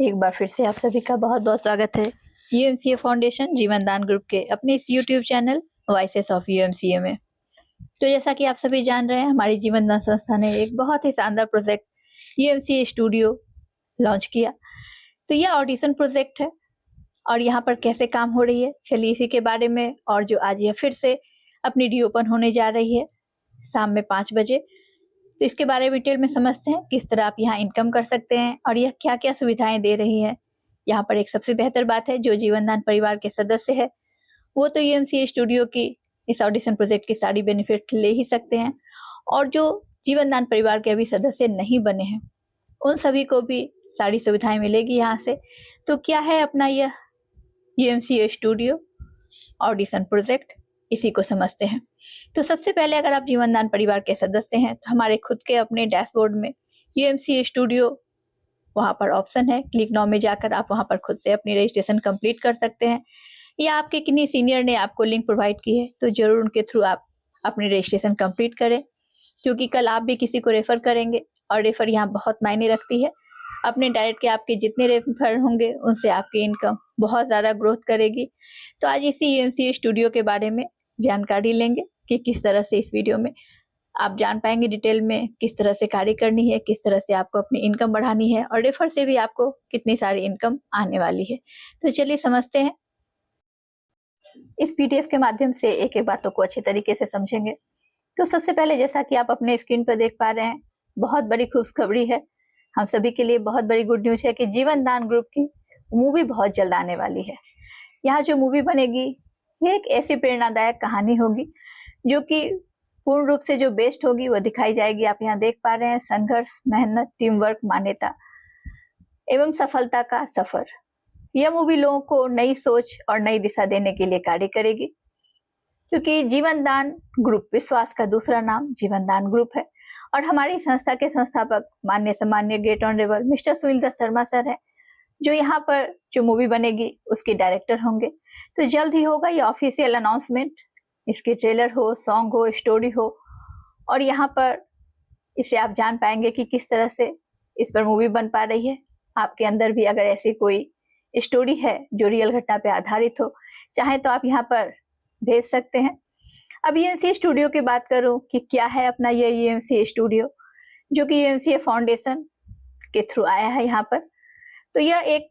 एक बार फिर से आप सभी का बहुत बहुत स्वागत है यूएमसीए फाउंडेशन जीवन दान ग्रुप के अपने इस यूट्यूब चैनल वॉइसेस ऑफ यूएमसीए में। तो जैसा कि आप सभी जान रहे हैं, हमारी जीवन दान संस्था ने एक बहुत ही शानदार प्रोजेक्ट यूएमसीए स्टूडियो लॉन्च किया। तो यह ऑडिशन प्रोजेक्ट है और यहाँ पर कैसे काम हो रही है, चलिए इसी के बारे में। और जो आज यह फिर से अपनी रीओपन होने जा रही है शाम में 5 बजे, तो इसके बारे में डिटेल में समझते हैं किस तरह आप यहाँ इनकम कर सकते हैं और यह क्या क्या सुविधाएं दे रही है। यहाँ पर एक सबसे बेहतर बात है, जो जीवनदान परिवार के सदस्य है वो तो यूएमसीए स्टूडियो की इस ऑडिशन प्रोजेक्ट की सारी बेनिफिट ले ही सकते हैं, और जो जीवनदान परिवार के अभी सदस्य नहीं बने हैं उन सभी को भी सारी सुविधाएं मिलेगी यहाँ से। तो क्या है अपना यह यूएमसीए स्टूडियो ऑडिशन प्रोजेक्ट, इसी को समझते हैं। तो सबसे पहले अगर आप जीवनदान परिवार के सदस्य हैं तो हमारे खुद के अपने डैशबोर्ड में यूएमसीए स्टूडियो वहां पर ऑप्शन है, क्लिक नाउ में जाकर आप वहां पर खुद से अपनी रजिस्ट्रेशन कंप्लीट कर सकते हैं, या आपके किन्हीं सीनियर ने आपको लिंक प्रोवाइड की है तो जरूर उनके थ्रू आप अपनी रजिस्ट्रेशन कंप्लीट करें, क्योंकि कल आप भी किसी को रेफर करेंगे और रेफर यहाँ बहुत मायने रखती है। अपने डायरेक्ट के आपके जितने रेफर होंगे उनसे आपकी इनकम बहुत ज़्यादा ग्रोथ करेगी। तो आज इसी यूएमसीए स्टूडियो के बारे में जानकारी लेंगे कि किस तरह से इस वीडियो में आप जान पाएंगे डिटेल में किस तरह से कार्य करनी है, किस तरह से आपको अपनी इनकम बढ़ानी है और रेफर से भी आपको कितनी सारी इनकम आने वाली है। तो चलिए समझते हैं। इस पीडीएफ के माध्यम से एक एक बातों को अच्छे तरीके से समझेंगे। तो सबसे पहले, जैसा कि आप अपने स्क्रीन पर देख पा रहे हैं, बहुत बड़ी खुशखबरी है हम सभी के लिए, बहुत बड़ी गुड न्यूज है कि जीवन दान ग्रुप की मूवी बहुत जल्द आने वाली है। यहाँ जो मूवी बनेगी ये एक ऐसी प्रेरणादायक कहानी होगी जो कि पूर्ण रूप से जो बेस्ट होगी वो दिखाई जाएगी। आप यहाँ देख पा रहे हैं, संघर्ष, मेहनत, टीम वर्क, मान्यता एवं सफलता का सफर। यह मूवी लोगों को नई सोच और नई दिशा देने के लिए कार्य करेगी, क्योंकि जीवन दान ग्रुप विश्वास का दूसरा नाम जीवन दान ग्रुप है। और हमारी संस्था के संस्थापक माननीय सम्माननीय great honourable mister Sunil Dutt Sharma sir है, जो यहाँ पर जो मूवी बनेगी उसके डायरेक्टर होंगे। तो जल्द ही होगा ये ऑफिशियल अनाउंसमेंट, इसके ट्रेलर हो, सॉन्ग हो, स्टोरी हो, और यहाँ पर इसे आप जान पाएंगे कि किस तरह से इस पर मूवी बन पा रही है। आपके अंदर भी अगर ऐसी कोई स्टोरी है जो रियल घटना पे आधारित हो, चाहे तो आप यहाँ पर भेज सकते हैं। अब यूएमसीए स्टूडियो की बात करूं कि क्या है अपना ये यूएमसीए स्टूडियो, जो कि यूएमसीए फाउंडेशन के थ्रू आया है यहाँ पर। तो यह एक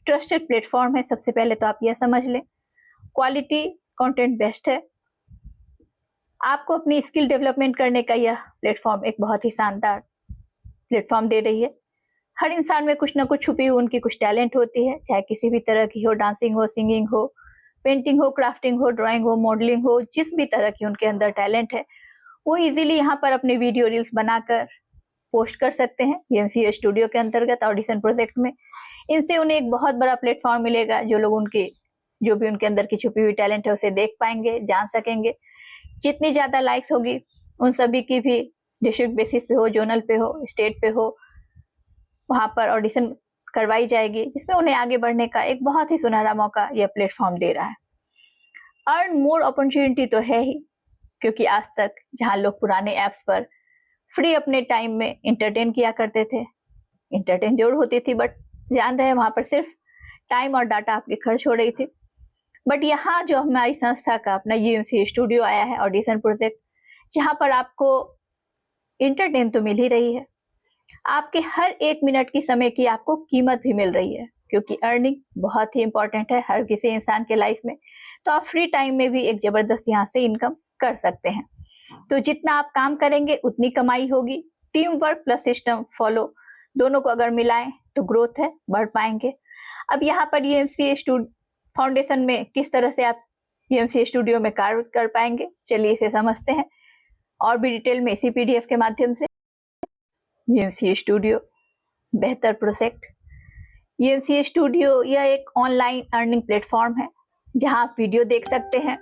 ट्रस्टेड प्लेटफॉर्म है। सबसे पहले तो आप यह समझ लें, क्वालिटी कंटेंट बेस्ट है। आपको अपनी स्किल डेवलपमेंट करने का यह प्लेटफॉर्म एक बहुत ही शानदार प्लेटफॉर्म दे रही है। हर इंसान में कुछ ना कुछ छुपी हुई उनकी कुछ टैलेंट होती है, चाहे किसी भी तरह की हो, डांसिंग हो, सिंगिंग हो, पेंटिंग हो, क्राफ्टिंग हो, ड्राइंग हो, मॉडलिंग हो, जिस भी तरह की उनके अंदर टैलेंट है वो इजीली यहाँ पर अपने वीडियो रील्स बनाकर पोस्ट कर सकते हैं यूएमसीए स्टूडियो के अंतर्गत ऑडिशन प्रोजेक्ट में। इनसे उन्हें एक बहुत बड़ा प्लेटफॉर्म मिलेगा, जो लोग उनके जो भी उनके अंदर की छुपी हुई टैलेंट है उसे देख पाएंगे, जान सकेंगे। जितनी ज्यादा लाइक्स होगी उन सभी की भी डिस्ट्रिक्ट बेसिस पे हो, जोनल पे हो, स्टेट पे हो, वहां पर ऑडिशन करवाई जाएगी, जिसमें उन्हें आगे बढ़ने का एक बहुत ही सुनहरा मौका यह प्लेटफॉर्म दे रहा है। अर्न मोर अपॉर्चुनिटी तो है ही, क्योंकि आज तक जहां लोग पुराने ऐप्स पर फ्री अपने टाइम में इंटरटेन किया करते थे, इंटरटेन जरूर होती थी, बट जान रहे हैं वहां पर सिर्फ टाइम और डाटा आपकी खर्च हो रही थी। बट यहाँ जो हमारी संस्था का अपना यूएमसीए स्टूडियो आया है ऑडिशन प्रोजेक्ट, जहां पर आपको इंटरटेन तो मिल ही रही है, आपके हर एक मिनट की समय की आपको कीमत भी मिल रही है, क्योंकि अर्निंग बहुत ही इंपॉर्टेंट है हर किसी इंसान के लाइफ में। तो आप फ्री टाइम में भी एक जबरदस्त यहाँ से इनकम कर सकते हैं। तो जितना आप काम करेंगे उतनी कमाई होगी। Team work plus system follow दोनों को अगर मिलाएं तो ग्रोथ है, बढ़ पाएंगे। अब यहाँ पर यूएमसीए फाउंडेशन में किस तरह से आप यूएमसीए स्टूडियो में कार्य कर पाएंगे, चलिए इसे समझते हैं और भी डिटेल में इसी पीडीएफ के माध्यम से। यूएमसीए स्टूडियो बेहतर प्रोजेक्ट। यूएमसीए स्टूडियो यह एक ऑनलाइन अर्निंग प्लेटफॉर्म है, जहां आप वीडियो देख सकते हैं,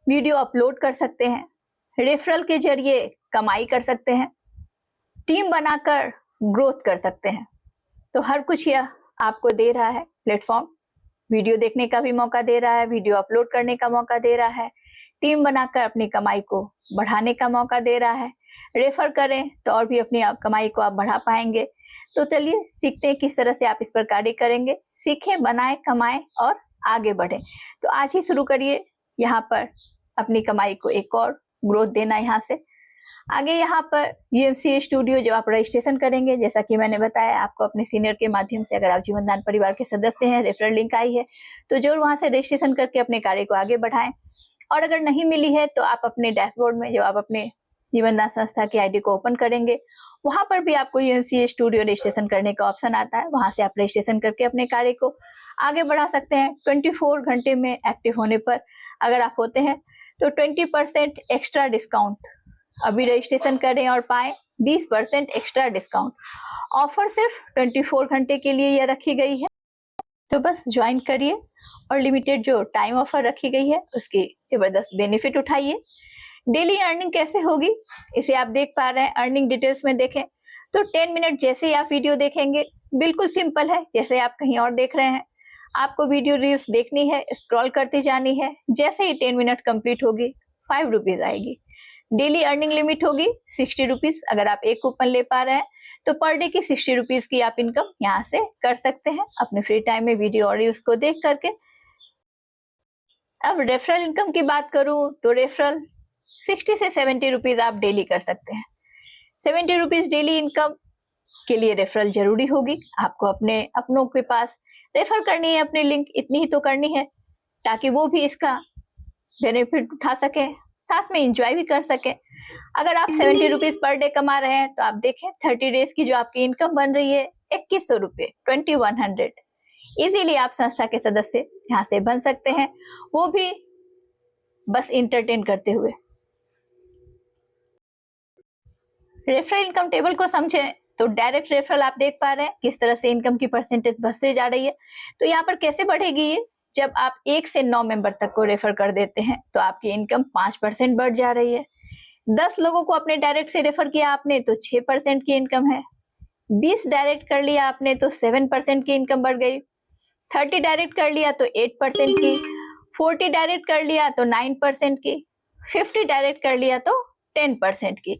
वीडियो अपलोड कर सकते हैं, रेफरल के जरिए कमाई कर सकते हैं, टीम बनाकर ग्रोथ कर सकते हैं। तो हर कुछ यह आपको दे रहा है प्लेटफॉर्म। वीडियो देखने का भी मौका दे रहा है, वीडियो अपलोड करने का मौका दे रहा है, टीम बनाकर अपनी कमाई को बढ़ाने का मौका दे रहा है। रेफर करें तो और भी अपनी कमाई को आप बढ़ा पाएंगे। तो चलिए सीखते हैं किस तरह से आप इस पर कार्य करेंगे। सीखें, बनाएं, कमाएं और आगे बढ़ें। तो आज ही शुरू करिए यहाँ पर अपनी कमाई को एक और ग्रोथ देना। यहाँ से आगे यहाँ पर UMCA स्टूडियो जब आप रजिस्ट्रेशन करेंगे, जैसा कि मैंने बताया आपको अपने सीनियर के माध्यम से, अगर आप जीवनदान परिवार के सदस्य हैं, रेफरल लिंक आई है तो जरूर वहां से रजिस्ट्रेशन करके अपने कार्य को आगे बढ़ाएं। और अगर नहीं मिली है तो आप अपने डैशबोर्ड में, जब आप अपने जीवनदान संस्था की ID को ओपन करेंगे, वहां पर भी आपको UMCA स्टूडियो रजिस्ट्रेशन करने का ऑप्शन आता है। वहां से आप रजिस्ट्रेशन करके अपने कार्य को आगे बढ़ा सकते हैं। 24 घंटे में एक्टिव होने पर अगर आप होते हैं तो 20% एक्स्ट्रा डिस्काउंट, अभी रजिस्ट्रेशन करें और पाएं 20% एक्स्ट्रा डिस्काउंट। ऑफर सिर्फ 24 घंटे के लिए यह रखी गई है, तो बस ज्वाइन करिए और लिमिटेड जो टाइम ऑफर रखी गई है उसकी जबरदस्त बेनिफिट उठाइए। डेली अर्निंग कैसे होगी इसे आप देख पा रहे हैं। अर्निंग डिटेल्स में देखें तो 10 मिनट जैसे ही आप वीडियो देखेंगे, बिल्कुल सिंपल है, जैसे आप कहीं और देख रहे हैं। आपको वीडियो रील्स देखनी है, स्क्रॉल करती जानी है। जैसे ही 10 मिनट कंप्लीट होगी 5 रुपीज आएगी। डेली अर्निंग लिमिट होगी 60 रुपीज। अगर आप एक कूपन ले पा रहे हैं तो पर डे की 60 रुपीज की आप इनकम यहाँ से कर सकते हैं अपने फ्री टाइम में वीडियो और रील्स को देख करके। अब रेफरल इनकम की बात करूं तो रेफरल 60 से 70 रुपीज आप डेली कर सकते हैं। 70 रुपीज डेली इनकम के लिए रेफरल जरूरी होगी। आपको अपने अपनों के पास रेफर करनी है, अपनी लिंक इतनी ही तो करनी है ताकि वो भी इसका बेनिफिट उठा सके, साथ में एंजॉय भी कर सके। अगर आप 70 रुपीज पर डे कमा रहे हैं तो आप देखें 30 डेज की जो आपकी इनकम बन रही है 2100 रुपये, 2100। इजीली आप संस्था के सदस्य यहाँ से बन सकते हैं, वो भी बस इंटरटेन करते हुए। रेफरल इनकम टेबल को समझें तो डायरेक्ट रेफरल आप देख पा रहे हैं किस तरह से इनकम की परसेंटेज बढ़ते जा रही है। तो यहाँ पर कैसे बढ़ेगी ये, जब आप 1 से 9 मेंबर तक को रेफर कर देते हैं तो आपकी इनकम 5% बढ़ जा रही है। 10 लोगों को अपने डायरेक्ट से रेफर किया आपने तो 6% की इनकम है। 20 डायरेक्ट कर लिया आपने तो 7% की इनकम बढ़ गई। 30 डायरेक्ट कर लिया तो 8% की, 40 डायरेक्ट कर लिया तो 9% की, 50 डायरेक्ट कर लिया तो 10% की।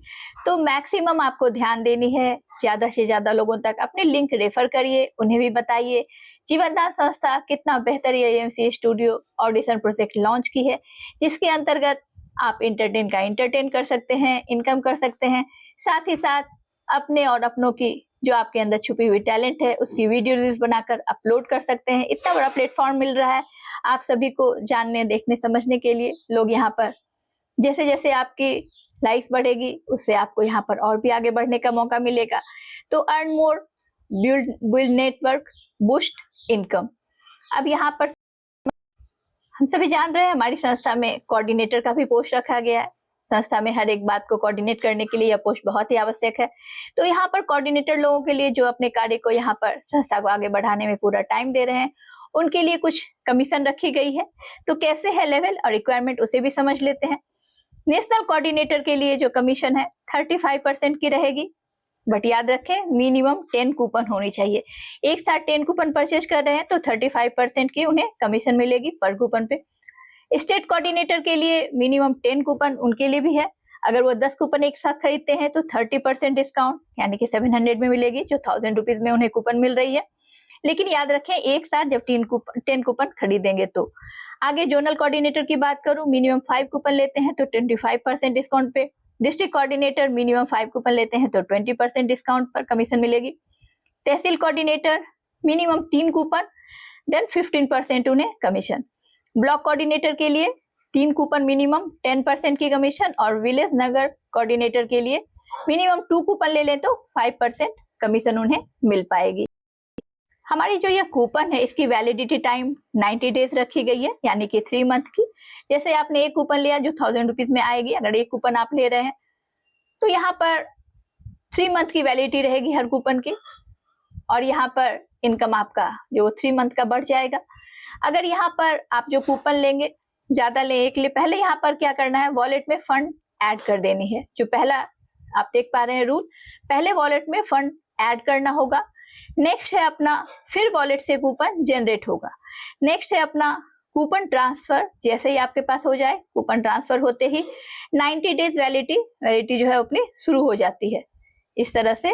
तो मैक्सिमम आपको ध्यान देनी है, ज्यादा से ज्यादा लोगों तक अपने लिंक रेफर करिए, उन्हें भी बताइए जीवनदान संस्था कितना बेहतर ये UMCA studio audition project launch की है, जिसके अंतर्गत आप इंटरटेन कर सकते हैं, इनकम कर सकते हैं, साथ ही साथ अपने और अपनों की जो आपके अंदर छुपी हुई टैलेंट है उसकी वीडियो रील्स बनाकर अपलोड कर सकते हैं। इतना बड़ा प्लेटफॉर्म मिल रहा है आप सभी को जानने, देखने, समझने के लिए। लोग यहाँ पर जैसे जैसे आपकी लाइक्स बढ़ेगी उससे आपको यहाँ पर और भी आगे बढ़ने का मौका मिलेगा। तो earn more, build network, boost income. अब यहाँ पर हम सभी जान रहे हैं हमारी संस्था में कोऑर्डिनेटर का भी पोस्ट रखा गया है। संस्था में हर एक बात को कोऑर्डिनेट करने के लिए यह पोस्ट बहुत ही आवश्यक है। तो यहाँ पर कोऑर्डिनेटर लोगों के लिए जो अपने कार्य को यहाँ पर संस्था को आगे बढ़ाने में पूरा टाइम दे रहे हैं, उनके लिए कुछ कमीशन रखी गई है। तो कैसे है लेवल और रिक्वायरमेंट उसे भी समझ लेते हैं। नेशनल कोऑर्डिनेटर के लिए जो कमीशन है 35% की रहेगी, बट याद रखें मिनिमम 10 कूपन होनी चाहिए। एक साथ 10 कूपन परचेज कर रहे हैं तो 35% की उन्हें कमीशन मिलेगी पर कूपन पे। स्टेट कोऑर्डिनेटर के लिए मिनिमम 10 कूपन उनके लिए भी है। अगर वो 10 कूपन एक साथ खरीदते हैं तो 30% डिस्काउंट यानी कि 700 में मिलेगी, जो 1000 रुपीज में उन्हें कूपन मिल रही है। लेकिन याद रखें एक साथ जब 10 कूपन खरीदेंगे तो। आगे जोनल कोऑर्डिनेटर की बात करूं, मिनिमम 5 कूपन लेते हैं तो 25% डिस्काउंट पे। डिस्ट्रिक्ट कोऑर्डिनेटर मिनिमम 5 कूपन लेते हैं तो 20% डिस्काउंट पर कमीशन मिलेगी। तहसील कोऑर्डिनेटर मिनिमम 3 कूपन देन 15% उन्हें कमीशन। ब्लॉक कोऑर्डिनेटर के लिए 3 कूपन मिनिमम 10% की कमीशन, और विलेज नगर कोऑर्डिनेटर के लिए मिनिमम 2 कूपन ले लें तो 5% कमीशन उन्हें मिल पाएगी। हमारी जो यह कूपन है इसकी वैलिडिटी टाइम 90 डेज रखी गई है, यानी कि 3 मंथ की। जैसे आपने एक कूपन लिया जो 1000 रुपीज में आएगी, अगर एक कूपन आप ले रहे हैं तो यहाँ पर 3 मंथ की वैलिडिटी रहेगी हर कूपन की, और यहाँ पर इनकम आपका जो 3 मंथ का बढ़ जाएगा। अगर यहाँ पर आप जो कूपन लेंगे, ज्यादा ले एक ले, पहले यहाँ पर क्या करना है, वॉलेट में फंड ऐड कर देनी है। जो पहला आप देख पा रहे हैं रूल, पहले वॉलेट में फंड ऐड करना होगा। नेक्स्ट है अपना फिर वॉलेट से कूपन जनरेट होगा। नेक्स्ट है अपना कूपन ट्रांसफर जैसे ही आपके पास हो जाए, कूपन ट्रांसफर होते ही 90 डेज वैलिडिटी जो है अपनी शुरू हो जाती है। इस तरह से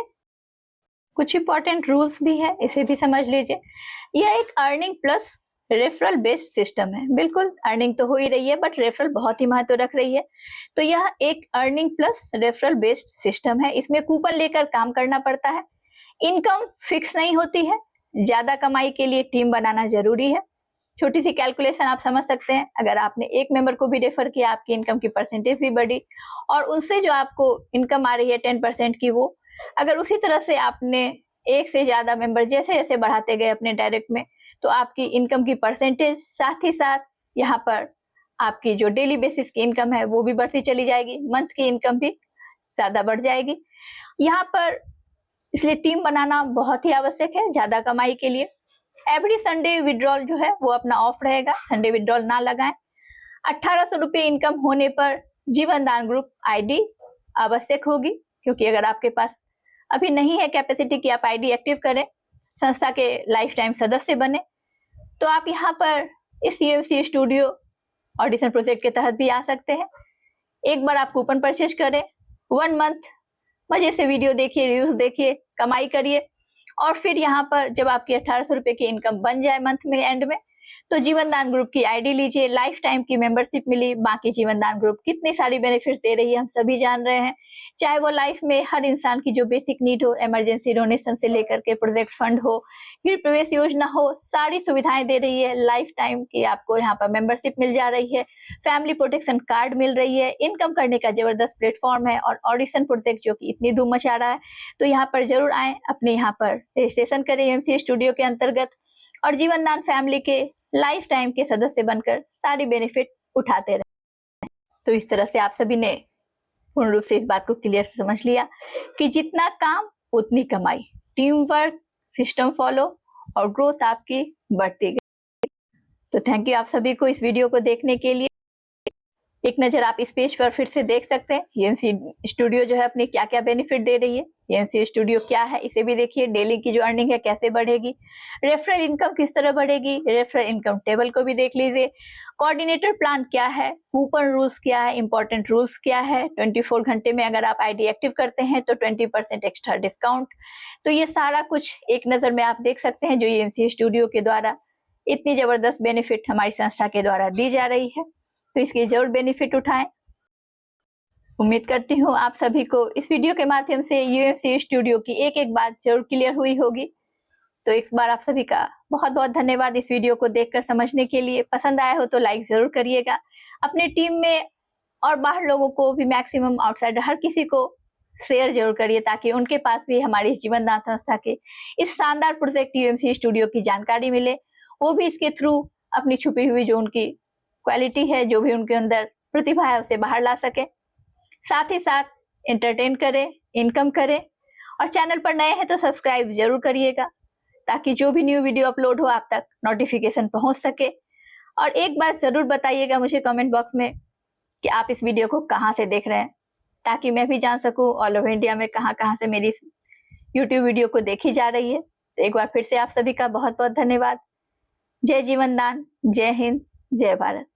कुछ इंपॉर्टेंट रूल्स भी है, इसे भी समझ लीजिए। यह एक earning plus referral based system है। बिल्कुल अर्निंग तो हो ही रही है, बट रेफरल बहुत ही महत्व रख रही है। तो यह एक earning plus referral based system है। इसमें कूपन लेकर काम करना पड़ता है। इनकम फिक्स नहीं होती है। ज्यादा कमाई के लिए टीम बनाना जरूरी है। छोटी सी कैलकुलेशन आप समझ सकते हैं, अगर आपने एक मेंबर को भी रेफर किया, आपकी इनकम की परसेंटेज भी बढ़ी, और उनसे जो आपको इनकम आ रही है 10% की, वो अगर उसी तरह से आपने एक से ज्यादा मेंबर जैसे जैसे बढ़ाते गए अपने डायरेक्ट में, तो आपकी इनकम की परसेंटेज, साथ ही साथ यहाँ पर आपकी जो डेली बेसिस की इनकम है वो भी बढ़ती चली जाएगी, मंथ की इनकम भी ज्यादा बढ़ जाएगी। यहाँ पर इसलिए टीम बनाना बहुत ही आवश्यक है ज्यादा कमाई के लिए। एवरी संडे विड्रॉल जो है वो अपना ऑफ रहेगा, संडे विड्रॉल ना लगाएं। 1800 रुपये इनकम होने पर जीवन दान ग्रुप आईडी आवश्यक होगी, क्योंकि अगर आपके पास अभी नहीं है कैपेसिटी कि आप आईडी एक्टिव करें, संस्था के लाइफ टाइम सदस्य बने, तो आप यहाँ पर इस यूएमसी स्टूडियो ऑडिशन प्रोजेक्ट के तहत भी आ सकते हैं। एक बार आप कूपन परचेज करें, 1 मंथ मजे से वीडियो देखिए, रिव्यूज देखिए, कमाई करिए, और फिर यहाँ पर जब आपकी 1800 रुपये की इनकम बन जाए मंथ में एंड में, तो जीवन दान ग्रुप की आईडी लीजिए, लाइफ टाइम की मेंबरशिप मिली। बाकी जीवन दान ग्रुप कितनी सारी बेनिफिट्स दे रही है हम सभी जान रहे हैं, चाहे वो लाइफ में हर इंसान की जो बेसिक नीड हो, इमरजेंसी डोनेशन से लेकर के प्रोजेक्ट फंड हो, गृह प्रवेश योजना हो, सारी सुविधाएं दे रही है। लाइफ टाइम की आपको यहाँ पर मेंबरशिप मिल जा रही है, फैमिली प्रोटेक्शन कार्ड मिल रही है, इनकम करने का जबरदस्त प्लेटफॉर्म है, और ऑडिशन प्रोजेक्ट जो कि इतनी धूम मचा रहा है, तो यहाँ पर जरूर आए, अपने यहाँ पर रजिस्ट्रेशन करें यूएमसी स्टूडियो के अंतर्गत, और जीवन दान फैमिली के लाइफ टाइम के सदस्य बनकर सारी बेनिफिट उठाते रहे। तो इस तरह से आप सभी ने पूर्ण रूप से इस बात को क्लियर समझ लिया कि जितना काम उतनी कमाई, टीम वर्क, सिस्टम फॉलो, और ग्रोथ आपकी बढ़ती गई। तो थैंक यू आप सभी को इस वीडियो को देखने के लिए। एक नजर आप इस पेज पर फिर से देख सकते हैं, यूएमसी स्टूडियो जो है अपने क्या क्या बेनिफिट दे रही है, यूएमसी स्टूडियो क्या है इसे भी देखिए, डेली की जो अर्निंग है कैसे बढ़ेगी, रेफरल इनकम किस तरह बढ़ेगी, रेफरल इनकम टेबल को भी देख लीजिए, कोऑर्डिनेटर प्लान क्या है, कूपन रूल्स क्या है, इंपॉर्टेंट रूल्स क्या है, 24 घंटे में अगर आप आईडी एक्टिव करते हैं तो 20% एक्स्ट्रा डिस्काउंट। तो ये सारा कुछ एक नजर में आप देख सकते हैं, जो यूएमसी स्टूडियो के द्वारा इतनी जबरदस्त बेनिफिट हमारी संस्था के द्वारा दी जा रही है, तो इसकी जरूर बेनिफिट उठाएं। उम्मीद करती हूँ आप सभी को इस वीडियो के माध्यम से यूएमसी स्टूडियो की एक एक बात जरूर क्लियर हुई होगी। तो इस बार आप सभी का बहुत बहुत धन्यवाद इस वीडियो को देखकर समझने के लिए। पसंद आया हो तो लाइक जरूर करिएगा, अपने टीम में और बाहर लोगों को भी, मैक्सिमम आउटसाइडर हर किसी को शेयर जरूर करिए, ताकि उनके पास भी हमारी जीवन दान संस्था के इस शानदार प्रोजेक्ट यूएमसी स्टूडियो की जानकारी मिले, वो भी इसके थ्रू अपनी छुपी हुई जो उनकी क्वालिटी है, जो भी उनके अंदर प्रतिभा है, उसे बाहर ला सके। साथ ही साथ एंटरटेन करें, इनकम करें, और चैनल पर नए हैं तो सब्सक्राइब जरूर करिएगा, ताकि जो भी न्यू वीडियो अपलोड हो आप तक नोटिफिकेशन पहुंच सके। और एक बार जरूर बताइएगा मुझे कमेंट बॉक्स में कि आप इस वीडियो को कहां से देख रहे हैं, ताकि मैं भी जान सकूं ऑल ओवर इंडिया में कहां से मेरी इस यूट्यूब वीडियो को देखी जा रही है। तो एक बार फिर से आप सभी का बहुत बहुत धन्यवाद। जय जीवन दान, जय हिंद, जय भारत।